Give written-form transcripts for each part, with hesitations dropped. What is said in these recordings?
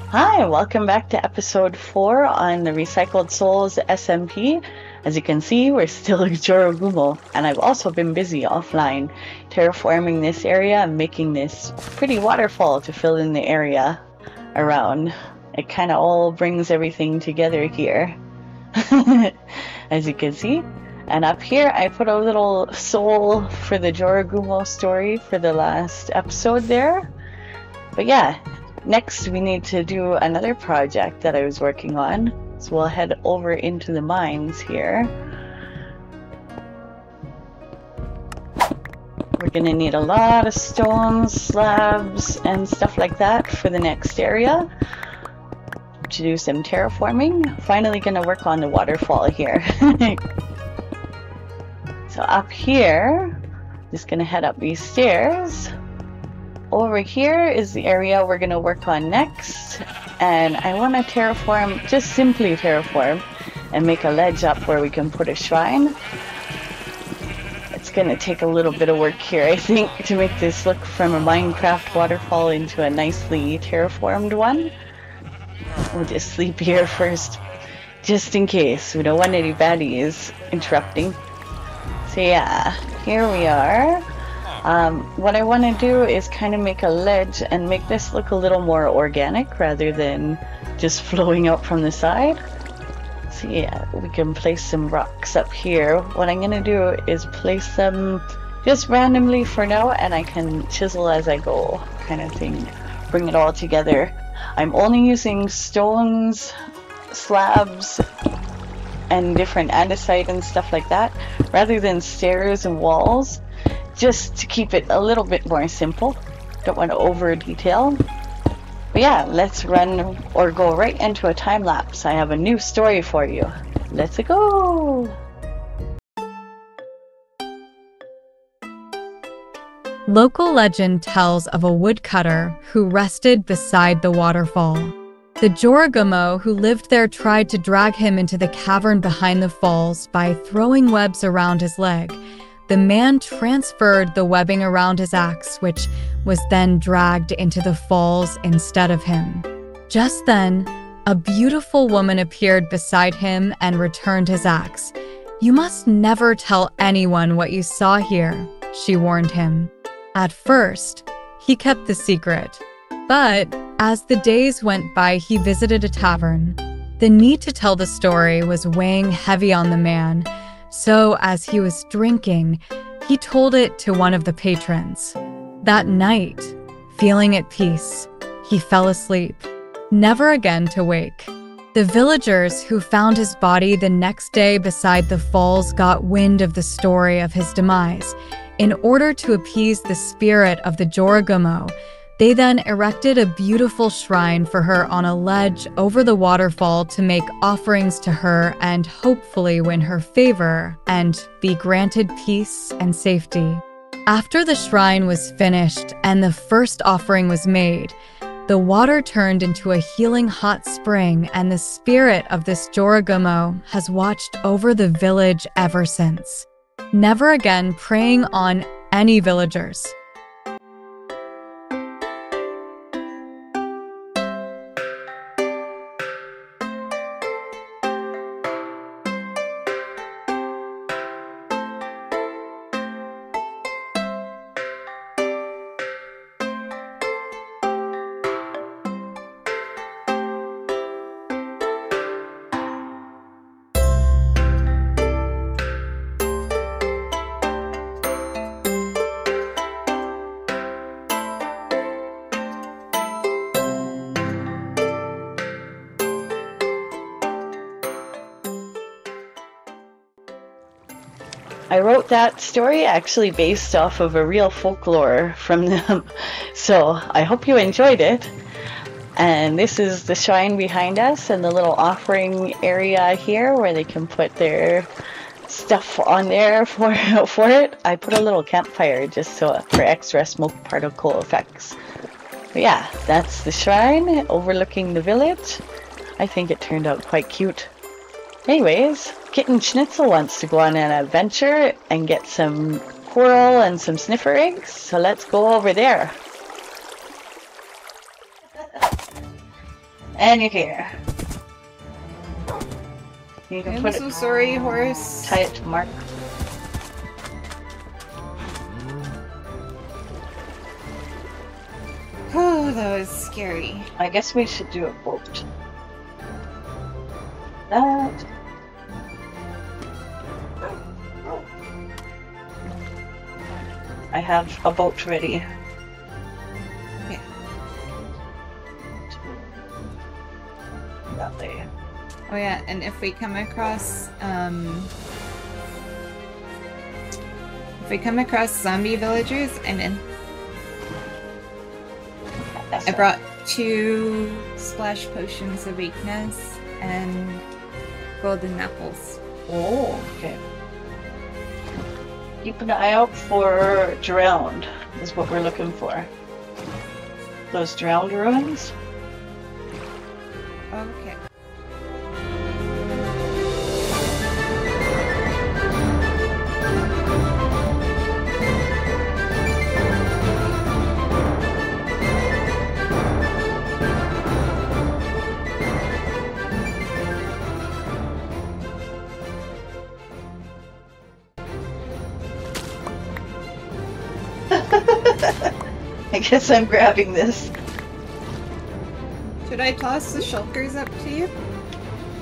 Hi, welcome back to episode 4 on the Recycled Souls SMP. As you can see, we're still in Jorogumo, and I've also been busy offline terraforming this area and making this pretty waterfall to fill in the area around. It kind of all brings everything together here, as you can see. And up here, I put a little soul for the Jorogumo story for the last episode there. But yeah, next we need to do another project that I was working on. So we'll head over into the mines here. We're gonna need a lot of stones, slabs, and stuff like that for the next area to do some terraforming. Finally gonna work on the waterfall here. So up here, just gonna head up these stairs. Over here is the area we're going to work on next, and I want to terraform, just simply terraform, and make a ledge up where we can put a shrine. It's going to take a little bit of work here, I think, to make this look from a Minecraft waterfall into a nicely terraformed one. We'll just sleep here first, just in case. We don't want any baddies interrupting. So yeah, here we are. What I want to do is kind of make a ledge and make this look a little more organic rather than just flowing out from the side. So yeah, we can place some rocks up here. What I'm going to do is place them just randomly for now, and I can chisel as I go kind of thing. Bring it all together. I'm only using stones, slabs, and different andesite and stuff like that rather than stairs and walls. Just to keep it a little bit more simple. Don't want to over detail. But yeah, let's run or go right into a time lapse. I have a new story for you. Let's go! Local legend tells of a woodcutter who rested beside the waterfall. The Jorogumo who lived there tried to drag him into the cavern behind the falls by throwing webs around his leg. The man transferred the webbing around his axe, which was then dragged into the falls instead of him. Just then, a beautiful woman appeared beside him and returned his axe. "You must never tell anyone what you saw here," she warned him. At first, he kept the secret. But as the days went by, he visited a tavern. The need to tell the story was weighing heavy on the man. So, as he was drinking, he told it to one of the patrons. That night, feeling at peace, he fell asleep, never again to wake. The villagers who found his body the next day beside the falls got wind of the story of his demise. In order to appease the spirit of the Jorogumo, they then erected a beautiful shrine for her on a ledge over the waterfall to make offerings to her and hopefully win her favor and be granted peace and safety. After the shrine was finished and the first offering was made, the water turned into a healing hot spring, and the spirit of this Jorogumo has watched over the village ever since, never again preying on any villagers. I wrote that story actually based off of a real folklore from them, so I hope you enjoyed it. And this is the shrine behind us and the little offering area here where they can put their stuff on there for it. I put a little campfire just so for extra smoke particle effects. But yeah, that's the shrine overlooking the village. I think it turned out quite cute. Anyways, Kitten Schnitzel wants to go on an adventure and get some coral and some sniffer eggs, so let's go over there. And you're here. You can I'm put so it, sorry, horse. tie it to Mark. Oh, that was scary. I guess we should do a boat. That. I have a boat ready. Okay. That way. Oh yeah, and if we come across zombie villagers, I'm in. I brought 2 splash potions of weakness and golden apples. Oh, okay. Keep an eye out for drowned, is what we're looking for. Those drowned ruins. Okay. I guess I'm grabbing this. Should I toss the shulkers up to you?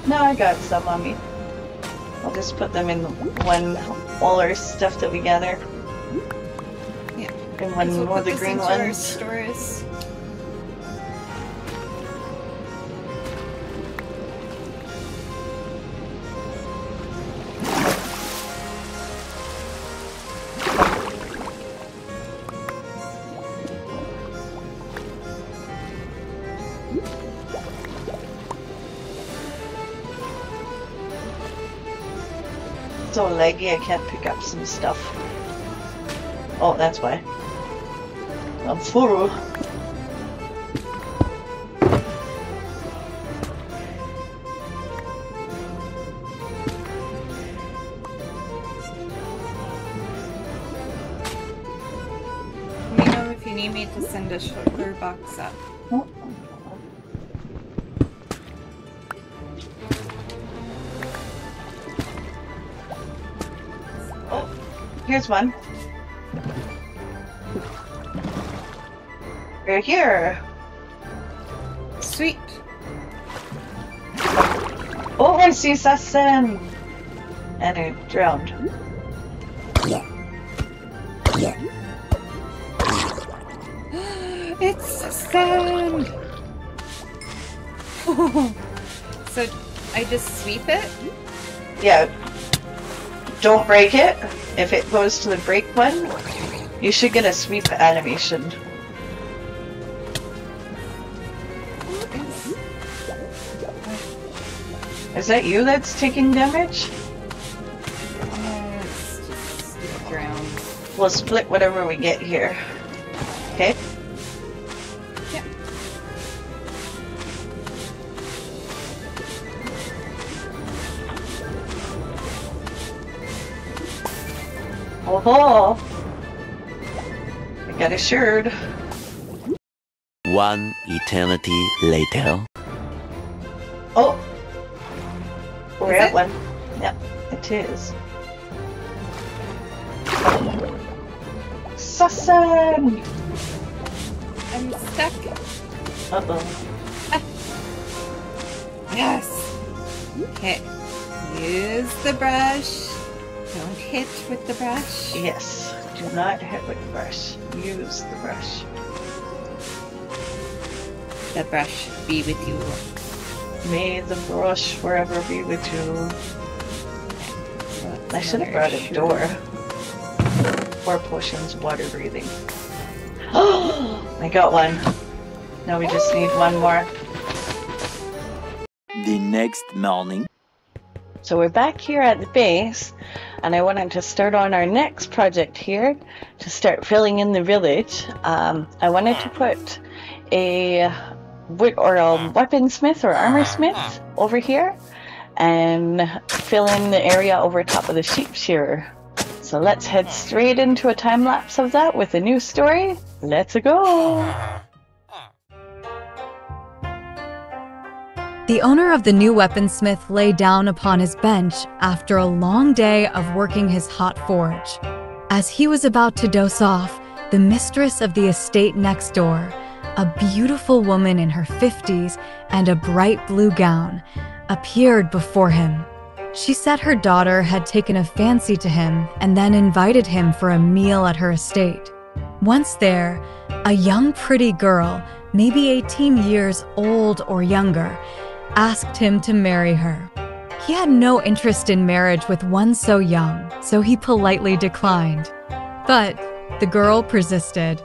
No, I got some on me. I'll just put them in all our stuff that we gather. Yeah. In one We'll of the put this green into our ones. stores. So laggy, I can't pick up some stuff. Oh, that's why. I'm full. Let me know if you need me to send a shulker box up. Oh. Here's one. We're here. Sweet. Oh, I see Sassen. And it drowned. It's a sand. So I just sweep it? Yeah. Don't break it. If it goes to the break one, you should get a sweep animation. Is that you that's taking damage? It's just the ground. We'll split whatever we get here. Okay? Yeah. Oh, I got a sherd. One eternity later. Oh, we're Is at it? one. Yep, it is. Susan! I'm stuck. Uh-oh. Yes. Okay. Use the brush. Don't hit with the brush. Yes, do not hit with the brush. Use the brush. The brush be with you. May the brush forever be with you. I should have brought a door. 4 potions, water breathing. Oh, I got one. Now we just need one more. The next morning. So we're back here at the base, and I wanted to start on our next project here to start filling in the village. I wanted to put a weaponsmith or armor smith over here and fill in the area over top of the sheep shearer. So let's head straight into a time lapse of that with a new story. Let's go! The owner of the new weaponsmith lay down upon his bench after a long day of working his hot forge. As he was about to doze off, the mistress of the estate next door, a beautiful woman in her 50s and a bright blue gown, appeared before him. She said her daughter had taken a fancy to him and then invited him for a meal at her estate. Once there, a young pretty girl, maybe 18 years old or younger, asked him to marry her. He had no interest in marriage with one so young, so he politely declined. But the girl persisted.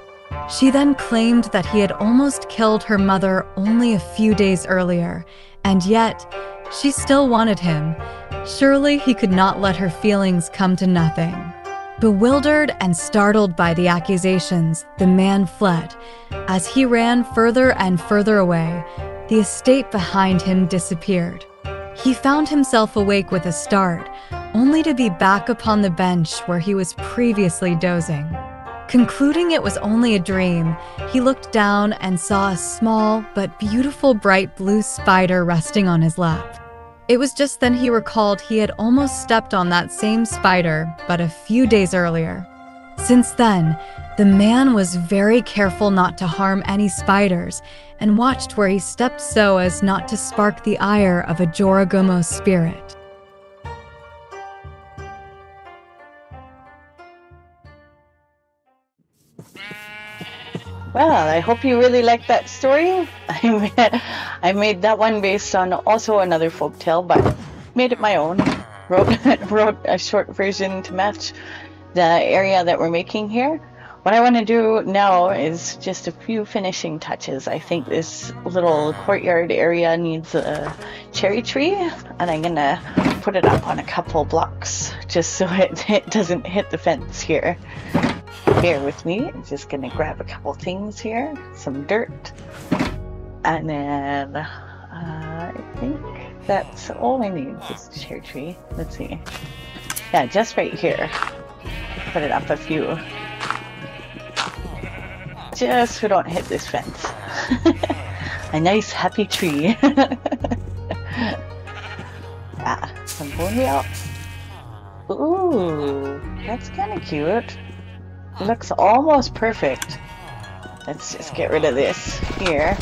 She then claimed that he had almost killed her mother only a few days earlier, and yet she still wanted him. Surely he could not let her feelings come to nothing. Bewildered and startled by the accusations, the man fled. As he ran further and further away, the estate behind him disappeared. He found himself awake with a start, only to be back upon the bench where he was previously dozing. Concluding it was only a dream, he looked down and saw a small but beautiful bright blue spider resting on his lap. It was just then he recalled he had almost stepped on that same spider but a few days earlier. Since then, the man was very careful not to harm any spiders and watched where he stepped so as not to spark the ire of a Jorogumo spirit. Well, I hope you really liked that story. I made that one based on also another folktale, but made it my own. Wrote a short version to match the area that we're making here. What I want to do now is just a few finishing touches. I think this little courtyard area needs a cherry tree, and I'm gonna put it up on a couple blocks just so it doesn't hit the fence here. Bear with me. I'm just gonna grab a couple things here, some dirt, and then I think that's all I need. Just a cherry tree. Let's see. Yeah, just right here. Put it up a few. Just so we don't hit this fence. A nice happy tree. Some bone meal. Ooh, that's kind of cute. Looks almost perfect. Let's just get rid of this here.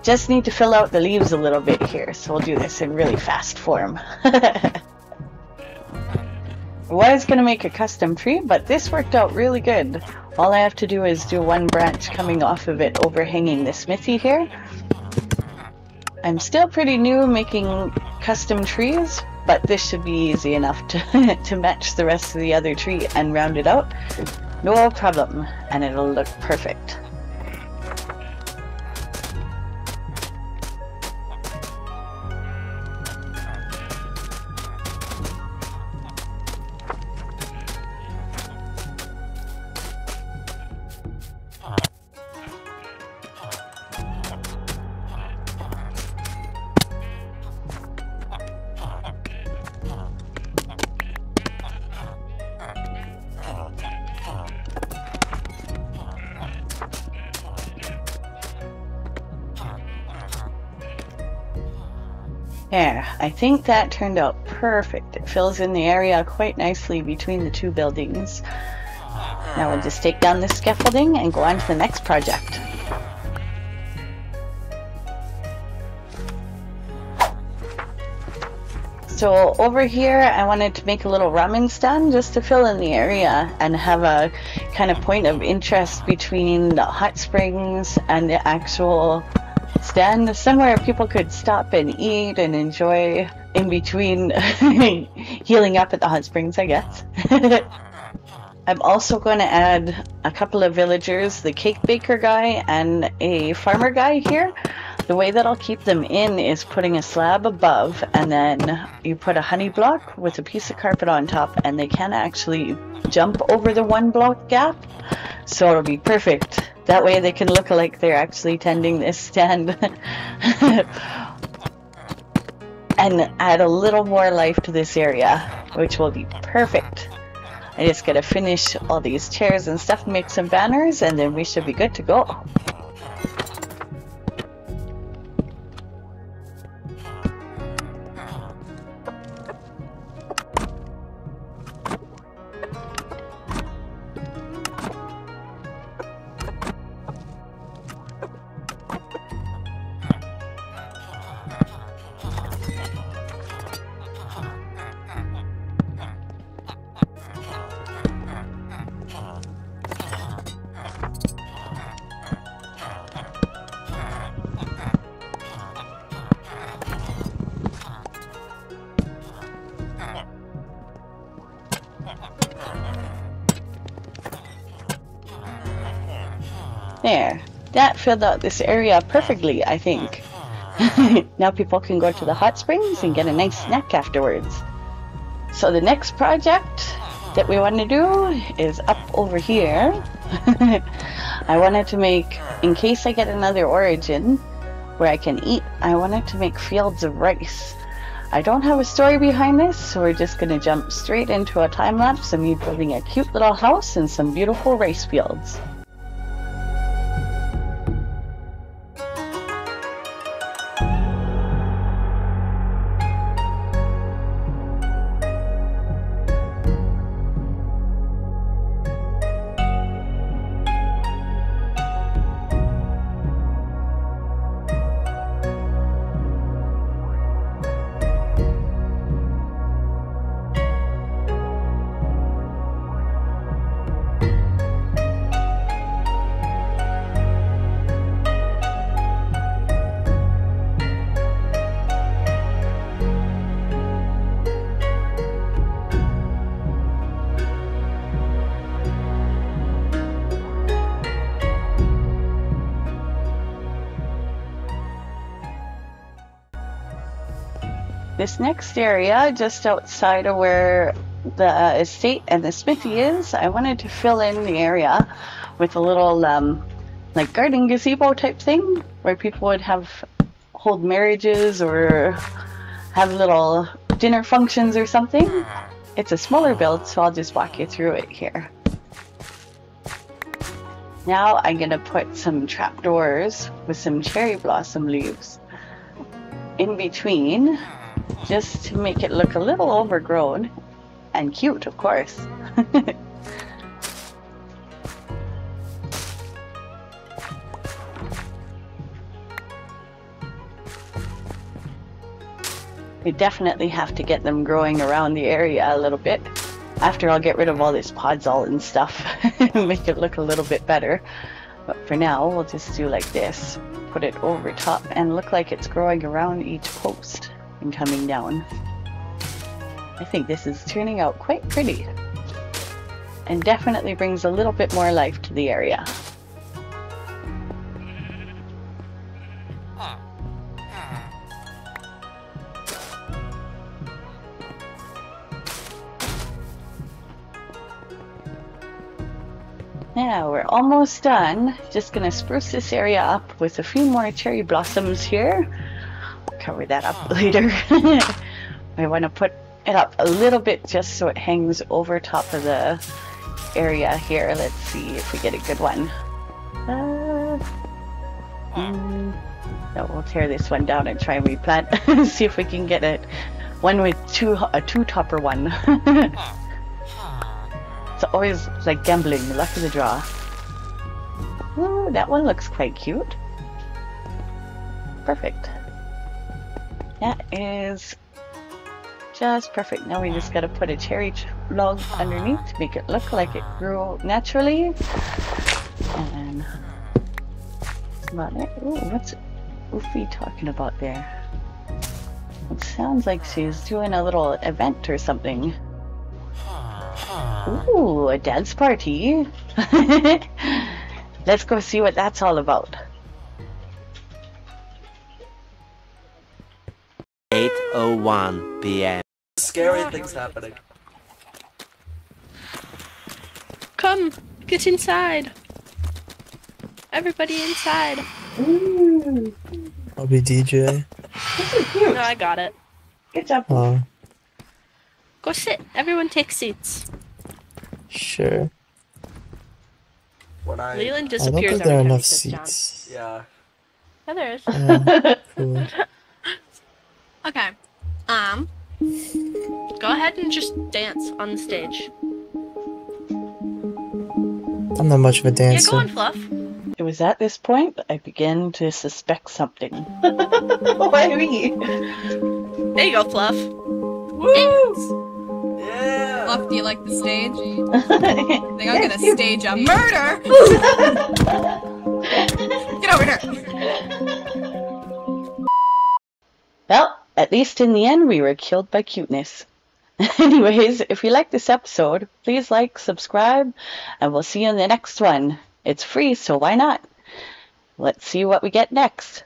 Just need to fill out the leaves a little bit here, so we'll do this in really fast form. I was going to make a custom tree, but this worked out really good. All I have to do is do one branch coming off of it overhanging the smithy here. I'm still pretty new making custom trees, but this should be easy enough to match the rest of the other tree and round it out. No problem, and it'll look perfect. There, I think that turned out perfect. It fills in the area quite nicely between the two buildings. Now we'll just take down this scaffolding and go on to the next project. So over here I wanted to make a little ramen stand just to fill in the area and have a kind of point of interest between the hot springs and the actual stand, somewhere people could stop and eat and enjoy in between healing up at the hot springs, I guess. I'm also going to add a couple of villagers, the cake baker guy and a farmer guy here. The way that I'll keep them in is putting a slab above, and then you put a honey block with a piece of carpet on top, and they can actually jump over the 1 block gap, so it'll be perfect. That way they can look like they're actually tending this stand. And add a little more life to this area, which will be perfect. I just gotta finish all these chairs and stuff and make some banners, and then we should be good to go. There. That filled out this area perfectly, I think. Now people can go to the hot springs and get a nice snack afterwards. So the next project that we want to do is up over here. I wanted to make, in case I get another origin where I can eat, I wanted to make fields of rice. I don't have a story behind this, so we're just going to jump straight into a time lapse of me building a cute little house and some beautiful rice fields. This next area, just outside of where the estate and the smithy is, I wanted to fill in the area with a little like garden gazebo type thing where people would hold marriages or have little dinner functions or something. It's a smaller build, so I'll just walk you through it here. Now I'm gonna put some trapdoors with some cherry blossom leaves in between, just to make it look a little overgrown and cute, of course. We definitely have to get them growing around the area a little bit. After I'll get rid of all this podzol and stuff and make it look a little bit better. But for now, we'll just do like this. Put it over top and look like it's growing around each post and coming down. I think this is turning out quite pretty and definitely brings a little bit more life to the area. Now we're almost done. Just gonna spruce this area up with a few more cherry blossoms here. Cover that up later. I want to put it up a little bit just so it hangs over top of the area here. Let's see if we get a good one. No, we'll tear this one down and try and replant. See if we can get it. One with a two-topper one. It's always like gambling, the luck of the draw. Ooh, that one looks quite cute. Perfect. That is just perfect. Now we just gotta put a cherry log underneath to make it look like it grew naturally. And that's about it. Ooh, what's Oofy talking about there? It sounds like she's doing a little event or something. Ooh, a dance party. Let's go see what that's all about. 8:01 p.m. Scary things happening. Come, get inside. Everybody inside. Ooh, I'll be DJ. this is cute. No, I got it. Good job. Go sit. Everyone take seats. Sure. Leland I don't disappears think there are every time enough he sits down. seats. Yeah, there is. Cool. Okay. Go ahead and just dance on the stage. I'm not much of a Yeah, dancer. go on, Fluff. It was at this point I began to suspect something. Why me? There you go, Fluff. Woo! Yeah. Fluff, do you like the stage? I think I'm gonna stage a murder! Get over here! Well, at least in the end we were killed by cuteness. Anyways, if you like this episode, please like, subscribe, and we'll see you in the next one. It's free, so why not? let's see what we get next.